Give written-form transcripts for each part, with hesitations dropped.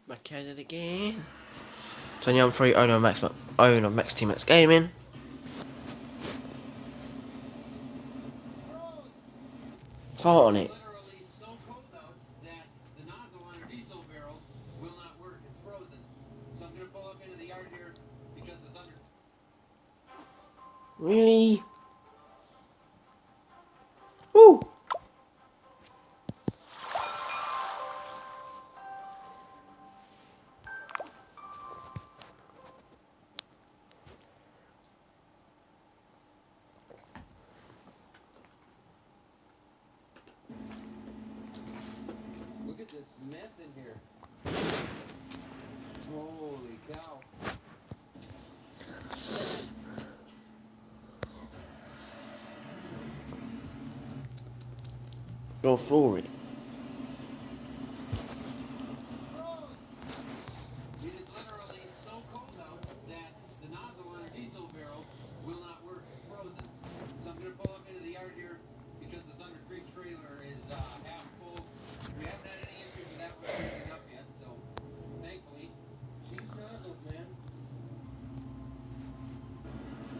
Back at it again. Tony, I'm free, owner of Max Team Max Gaming. Fart on it. Really? Woo! Look at this mess in here. Holy cow. Go for it. It is literally so cold out that the nozzle on our diesel barrel will not work. It's frozen. So I'm going to pull up into the yard here because the Thunder Creek trailer is half full. We haven't had any issues with that one freezing up yet, so thankfully, she's nozzles, man.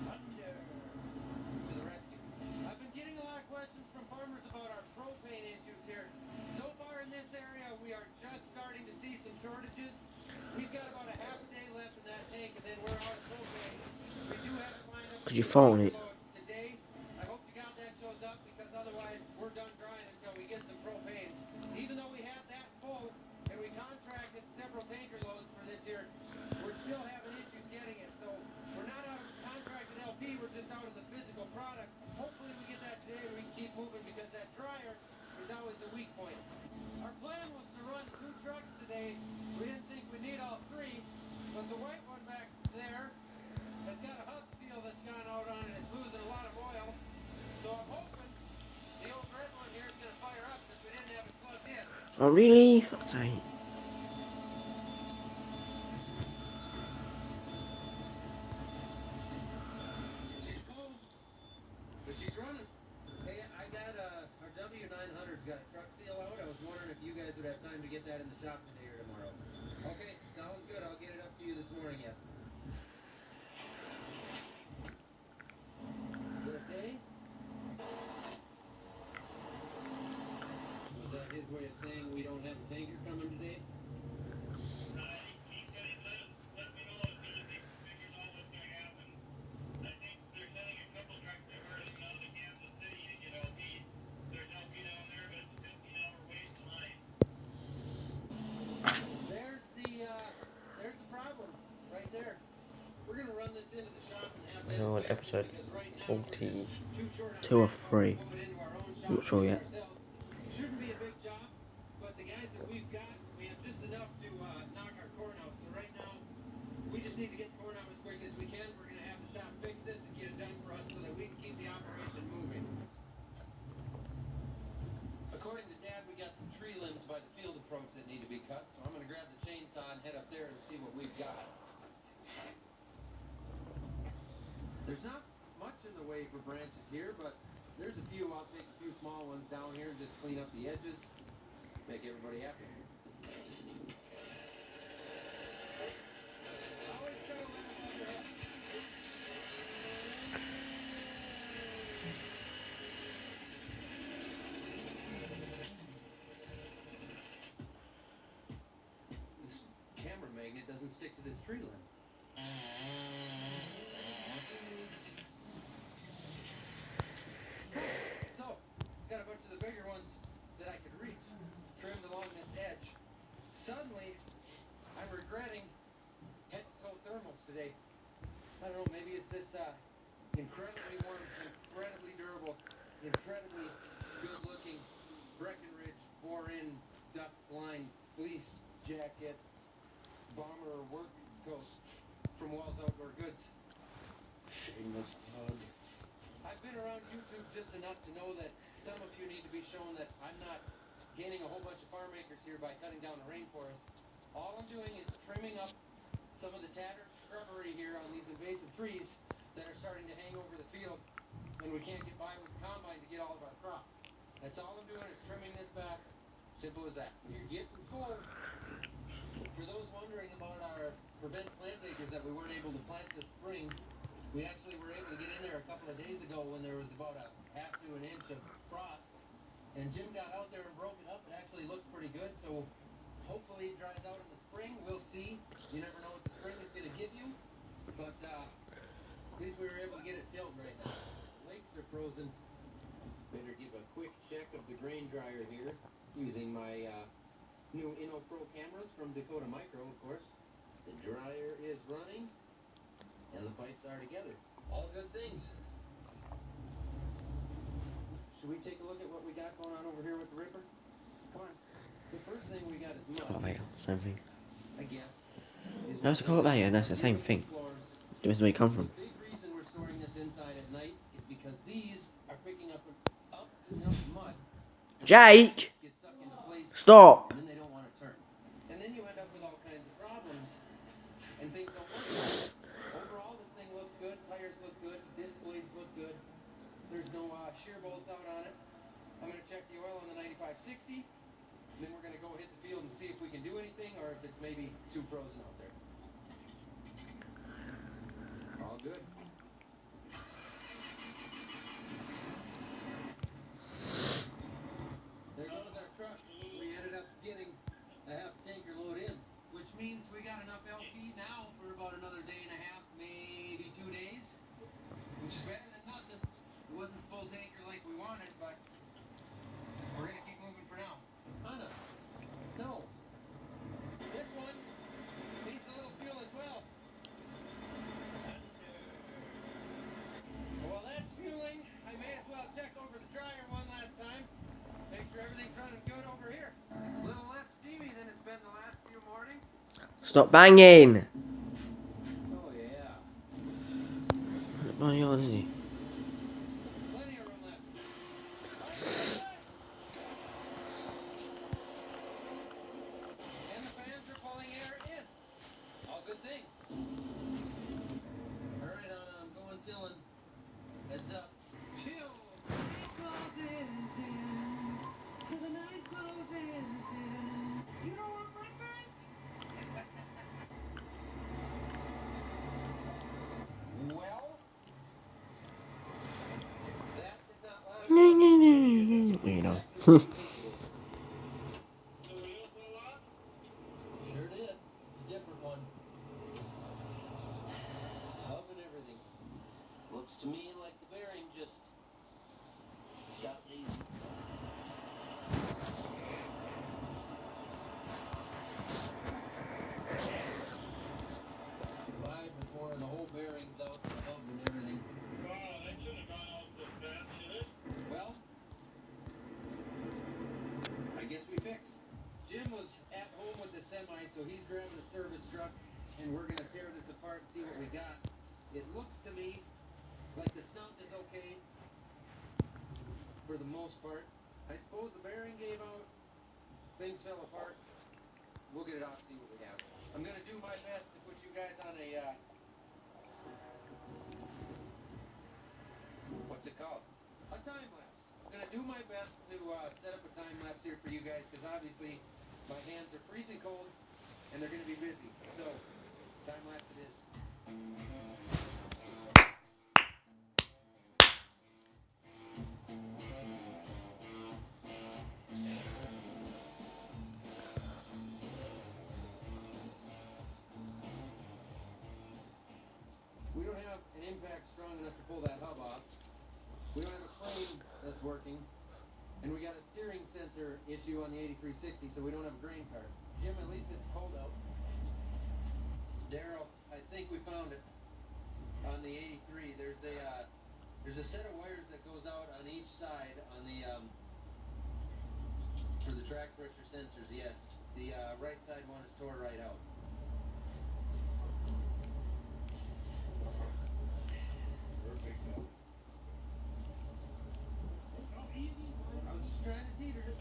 Thunder to the rescue. I've been getting a lot of questions from farmers about our propane issues here. So far in this area, we are just starting to see some shortages. We've got about a half a day left in that tank, and then we're out of propane. We do have it lined up. Could you fart on it? Today, I hope to God that shows up because otherwise we're done drying until we get some propane. Even though we have that full and we contracted several tanker loads for this year, we're still having issues getting it. So we're not out of contracted LP, we're just out of the physical product. Hopefully we get that today and we can keep moving because that dryer is always the weak point. Our plan was to run 2 trucks today. We didn't think we'd need all 3, but the white one back there has got a hub seal that's gone out on it. It's losing a lot of oil. So I'm hoping the old red one here is going to fire up since we didn't have it plugged in. Oh, really? Fuck's sake. She's cold, but she's running. Hey, I got our W900's got a truck seal out. I was wondering if you guys would have time to get that in the shop today or tomorrow. Okay, sounds good. I'll get it up to you this morning yet. Good day. Was that his way of saying we don't have a tanker coming today? There's the problem right there. We're gonna run this into the shop and have We're on that fixed episode because right now we're 42 too short on or manpower to 3. move it into our own shop Not sure yet. ourselves. Shouldn't be a big job, but the guys that we've got, we have just enough to knock our corn out. So right now, we just need to get the corn out as quick as we can. We're gonna have the shop fix this and get it done for us so that we can keep the operation moving. According to Dad, we got some tree limbs by the field approach that need to be cut, so I'm gonna grab the chainsaw and head up there and see what we've got. There's not much in the way for branches here, but there's a few. I'll take a few small ones down here and just clean up the edges, make everybody happy. Always try to let it under up. This camera magnet doesn't stick to this tree limb. So, got a bunch of the bigger ones that I could reach, trimmed along this edge. Suddenly, I'm regretting head-to-toe thermals today. I don't know, maybe it's this incredibly warm, incredibly durable, incredibly good-looking Breckenridge 4-in duck line fleece jacket bomber work coat from Walls Outdoor Goods. Shameless plug. I've been around YouTube just enough to know that some of you need to be shown that I'm not gaining a whole bunch of farm acres here by cutting down the rainforest. All I'm doing is trimming up some of the tattered shrubbery here on these invasive trees that are starting to hang over the field, and we can't get by with the combine to get all of our crop. That's all I'm doing is trimming this back. Simple as that. You're getting full. For those about our prevent plant acres that we weren't able to plant this spring. We actually were able to get in there a couple of days ago when there was about a half to an inch of frost. And Jim got out there and broke it up. It actually looks pretty good. So hopefully it dries out in the spring. We'll see. You never know what the spring is going to give you. But at least we were able to get it tilled right now. Lakes are frozen. Better give a quick check of the grain dryer here using my new InnoPro cameras from Dakota Micro, of course. The dryer is running. And the pipes are together. All good things. Should we take a look at what we got going on over here with the Ripper? Come on. The first thing we got is mud. Cultivator, same thing. I guess. That's a cultivator, and that's the same thing. Depends where you come from. The big reason we're storing this inside at night is because these are picking up enough mud. Jake! Get stuck into place, Stop! and then they don't want to turn. And then you end up with all kinds of problems, and things don't work right. Overall, this thing looks good. Tires look good. Disc blades look good. There's no shear bolts out on it. I'm going to check the oil on the 9560. And then we're going to go hit the field and see if we can do anything or if it's maybe too frozen out there. All good. There goes our truck. We ended up getting a half tanker load in, which means we got enough LP now for about another day and a half, maybe 2 days, which is better than nothing. It wasn't full tanker like we wanted, but we're going to keep moving for now. Anna, no. This one needs a little fuel as well. While that's fueling, I may as well check over the dryer one last time. Make sure everything's running good over here. A little less steamy than it's been the last few mornings. Stop banging! Oh yeah. Oh, yeah, what is he? Plenty of room left. And the fans are pulling air in. All good things. Alright, Anna, I'm going tilling. Heads up. Till the night closes in. Till the night closes in. You don't want breakfast? Well, that did not last long. You know. Sure did. It's a different one. Hub and everything. Looks to me like the bearing just got lazy. Five before the whole bearing's out, the hub and everything. Wow, that should have gone out this fast, should it? Well, I guess we fixed. Jim was at home with the semi, so he's grabbing the service truck, and we're going to tear this apart and see what we got. It looks to me like the stump is okay for the most part. I suppose the bearing gave out, things fell apart. We'll get it off, see what we have. I'm going to do my best to put you guys on a, what's it called? A time lapse. I'm going to do my best to set up a time lapse here for you guys, because obviously my hands are freezing cold and they're going to be busy. So, time lapse it is. We don't have an impact strong enough to pull that hub off. We don't have a frame that's working. And we got a steering sensor issue on the 8360, so we don't have a grain card. Jim, at least it's cold out. Daryl, I think we found it on the 83. There's a set of wires that goes out on each side on the for the track pressure sensors. Yes, the right side one is tore right out. Perfect. Oh, easy. I was just trying to teeter it,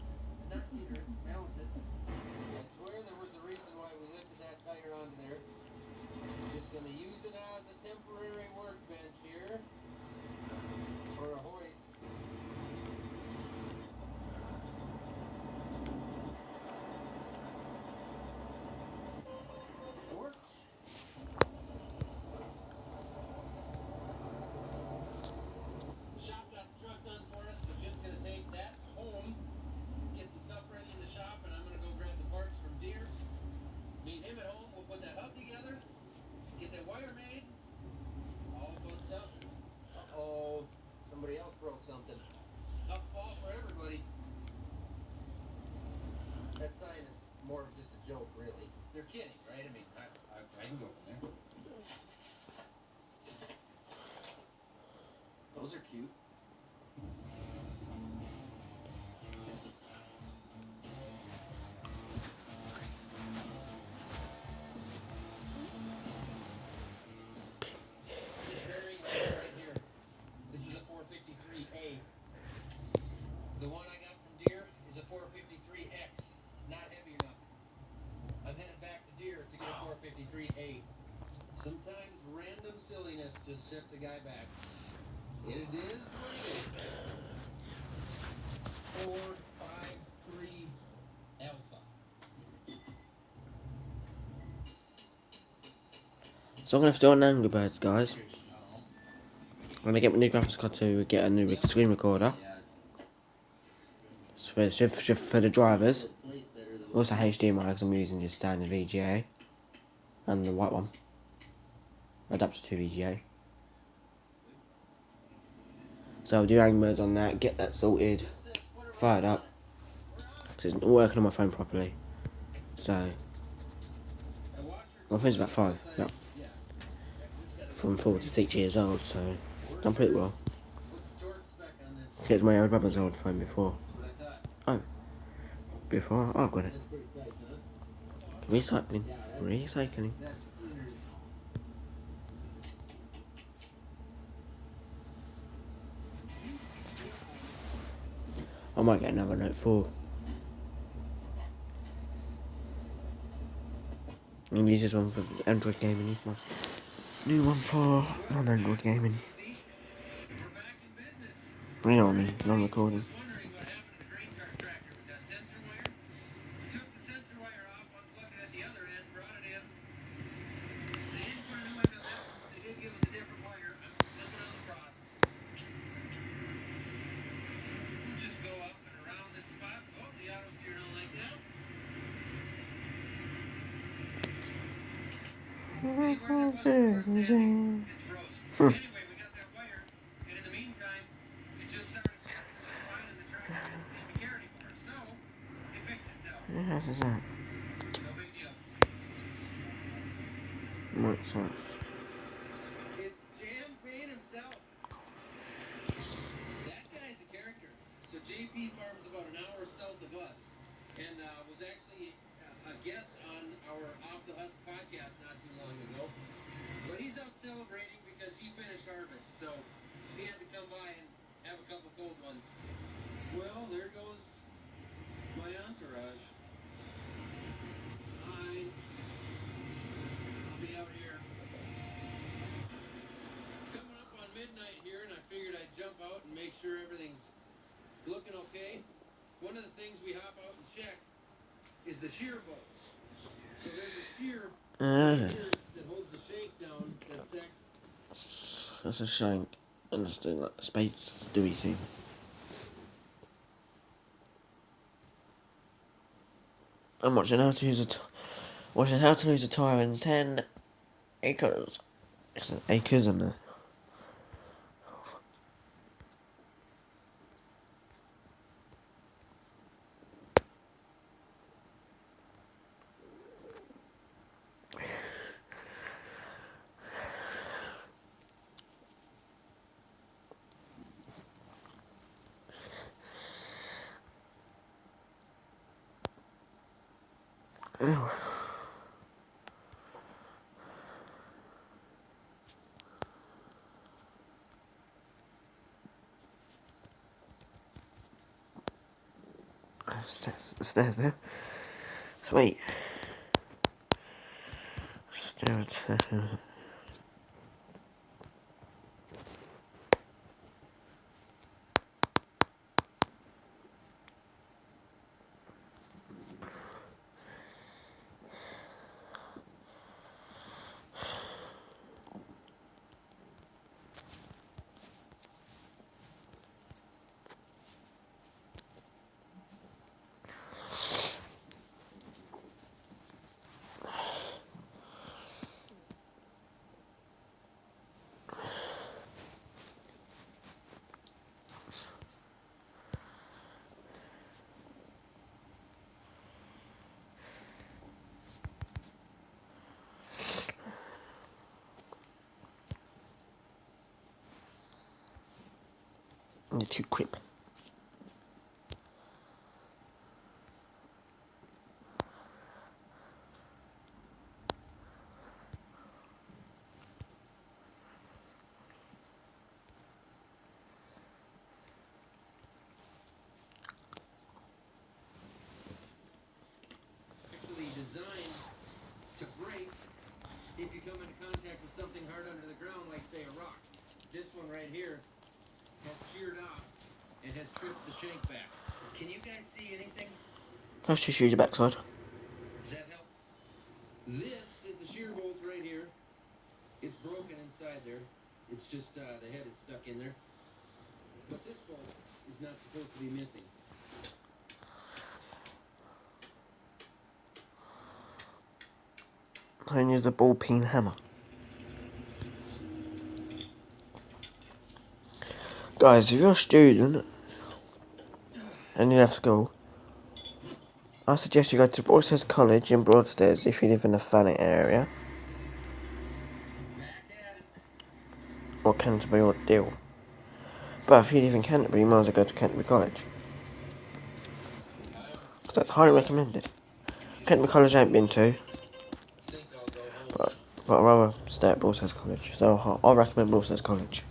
not teeter it, balance it. I swear there was a reason why we lifted that tire onto there. Just gonna use it as a temporary workbench here. Or a hoist. more of just a joke, really. They're kidding, right? I mean, I can go from there. Those are cute. This bearing right here. This is a 453A. The one I got from Deere is a 453X. Not heavy enough. I'm headed back to Deere to get a 453A. Sometimes random silliness just sets a guy back. It is what it is. 453 Alpha. So I'm gonna have to do an Angry Birds, guys. I'm gonna get my new graphics card to get a new screen recorder. For the drivers. Also HDMI because I'm using just standard VGA. And the white one. Adapter to VGA. So I'll do Angry Birds on that, get that sorted, fired up. Because it's not working on my phone properly. So my phone's about 5. Yeah. From 4 to 6 years old, so done pretty well. Here's my old brother's old phone before. Oh. Before I've got it. Recycling. Recycling. I might get another Note 4. I'm gonna use this one for Android gaming. Use my new one for non-Android gaming. You know what I mean, non-recording. Yes, is that? Makes sense. It's Champagne himself. That guy's a character. So JP farms about an hour south of us, and was actually a guest on our Off the Husk podcast not too long ago. But he's out celebrating because he finished harvest, so he had to come by and have a couple cold ones. Well, there goes my entourage. Hi. I'll be out here. It's coming up on midnight here, and I figured I'd jump out and make sure everything's looking okay. One of the things we hop out and check is the shear bolts. So there's a shear that holds the shank down. That's a shank. And it's doing like a space doey thing. I'm watching how to use a tyre in 10 acres. It's acres in there. Ew. Stairs there. Sweet. Stairs. You're too creep. Actually designed to break if you come into contact with something hard under the ground, like say a rock. This one right here has sheared off and has tripped the shank back. Can you guys see anything? Let's just use your backside. Does that help? This is the shear bolt right here. It's broken inside there. It's just the head is stuck in there. But this bolt is not supposed to be missing. And use the ball peen hammer. Guys, if you're a student and you left school, I suggest you go to Broadstairs College in Broadstairs if you live in the Thanet area, or Canterbury or Deal. But if you live in Canterbury, you might as well go to Canterbury College. That's highly recommended. Canterbury College I ain't been to, but I'd rather stay at Broadstairs College, so I recommend Broadstairs College.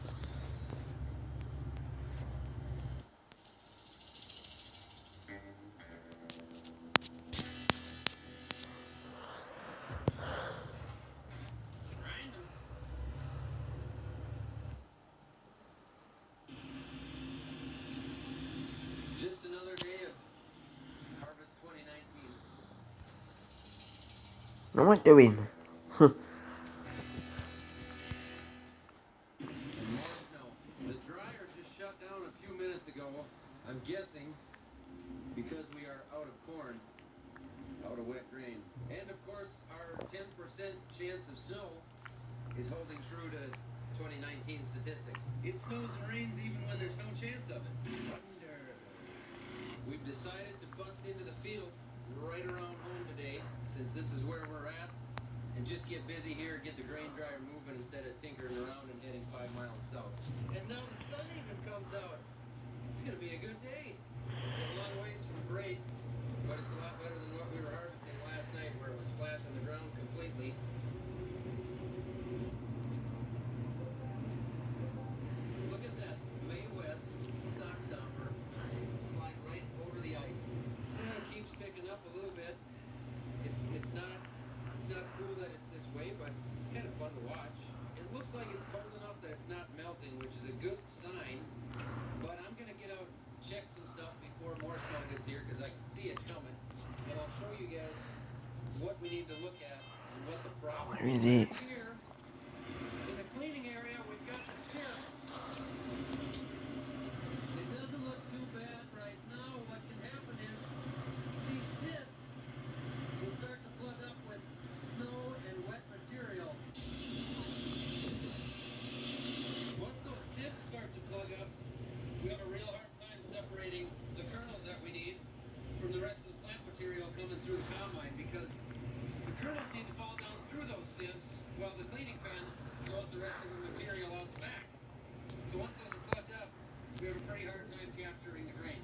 Just another day of Harvest 2019. What am I doing? And more snow. The dryer just shut down a few minutes ago. I'm guessing because we are out of corn, out of wet grain. And of course, our 10% chance of snow is holding true to 2019 statistics. It snows and rains even when there's no chance of it. Wonder. We've decided to bust into the field right around home today, since this is where we're at, and just get busy here, get the grain dryer moving instead of tinkering around and heading 5 miles south. And now the sun even comes out. It's gonna be a good day. It's a long ways from great, but it's a lot better than what we were harvesting last night, where it was flat on the ground completely. Look at that. May West stock stomper slide right over the ice. Yeah, it keeps picking up a little bit. It's not cool that it's this way, but it's kind of fun to watch. It looks like it's cold enough that it's not melting, which is a good sign. But I'm gonna get out, check some stuff before more snow gets here, because I can see it coming, and I'll show you guys what we need to look at and what the problem Where is it? Right here in the cleaning area, we've got the tips. It doesn't look too bad right now. What can happen is these tips will start to plug up with snow and wet material. Once those tips start to plug up, we have a real hard time separating the kernels that we need from the rest of the plant material coming through the combine, because the kernels need to fall down through those sieves while the cleaning pen throws the rest of the material out the back. So once those are plugged up, we have a pretty hard time capturing the grain.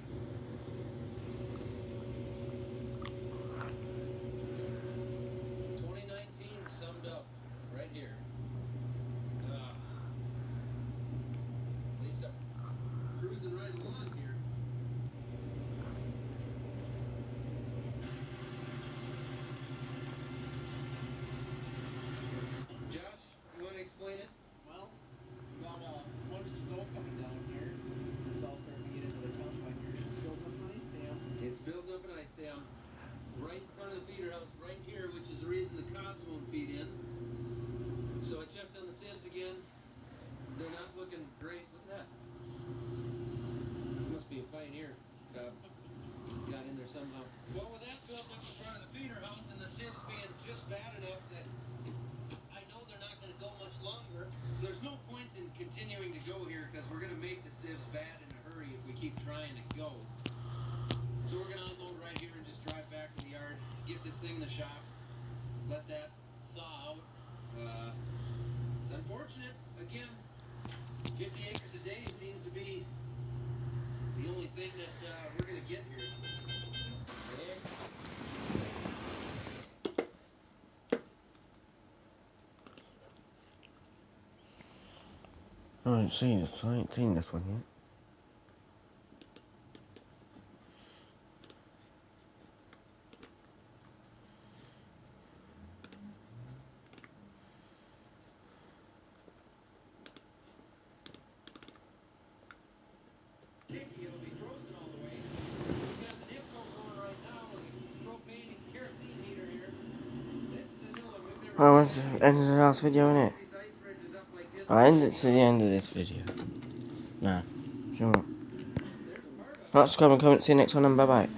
2019 summed up right here. At least I'm cruising right along here. Josh, you want to explain it? Well, got a bunch of snow coming down here. It's all starting to get into the combine here. It's building up an ice dam. It's building up an ice dam right in front of the feeder house, right here, which is the reason the cobs won't feed in. So I checked on the sieves again. They're not looking great. Look at that. Must be a pioneer cob. Got in there somehow. Well, with that built up in front of the feeder house and the sieves being just bad enough that I know they're not going to go much longer, so there's no point in continuing to go here, because we're going to make the sieves bad in a hurry if we keep trying to go. So we're going to unload right here and just drive back to the yard, get this thing in the shop, let that thaw out. It's unfortunate. Again, 50 acres a day seems to be the only thing that we're gonna get here. I ain't seen this one yet. It'll be frozen all the way. We got the Nipco going right now with a propane and kerosene heater here. This is a new one. We've never Well, seen that's the end of the last video, innit? these ice bridges up like this. I'll end it to the end of this video. Nah, sure. There's part of it. Like, subscribe and comment, see you next one, and bye bye.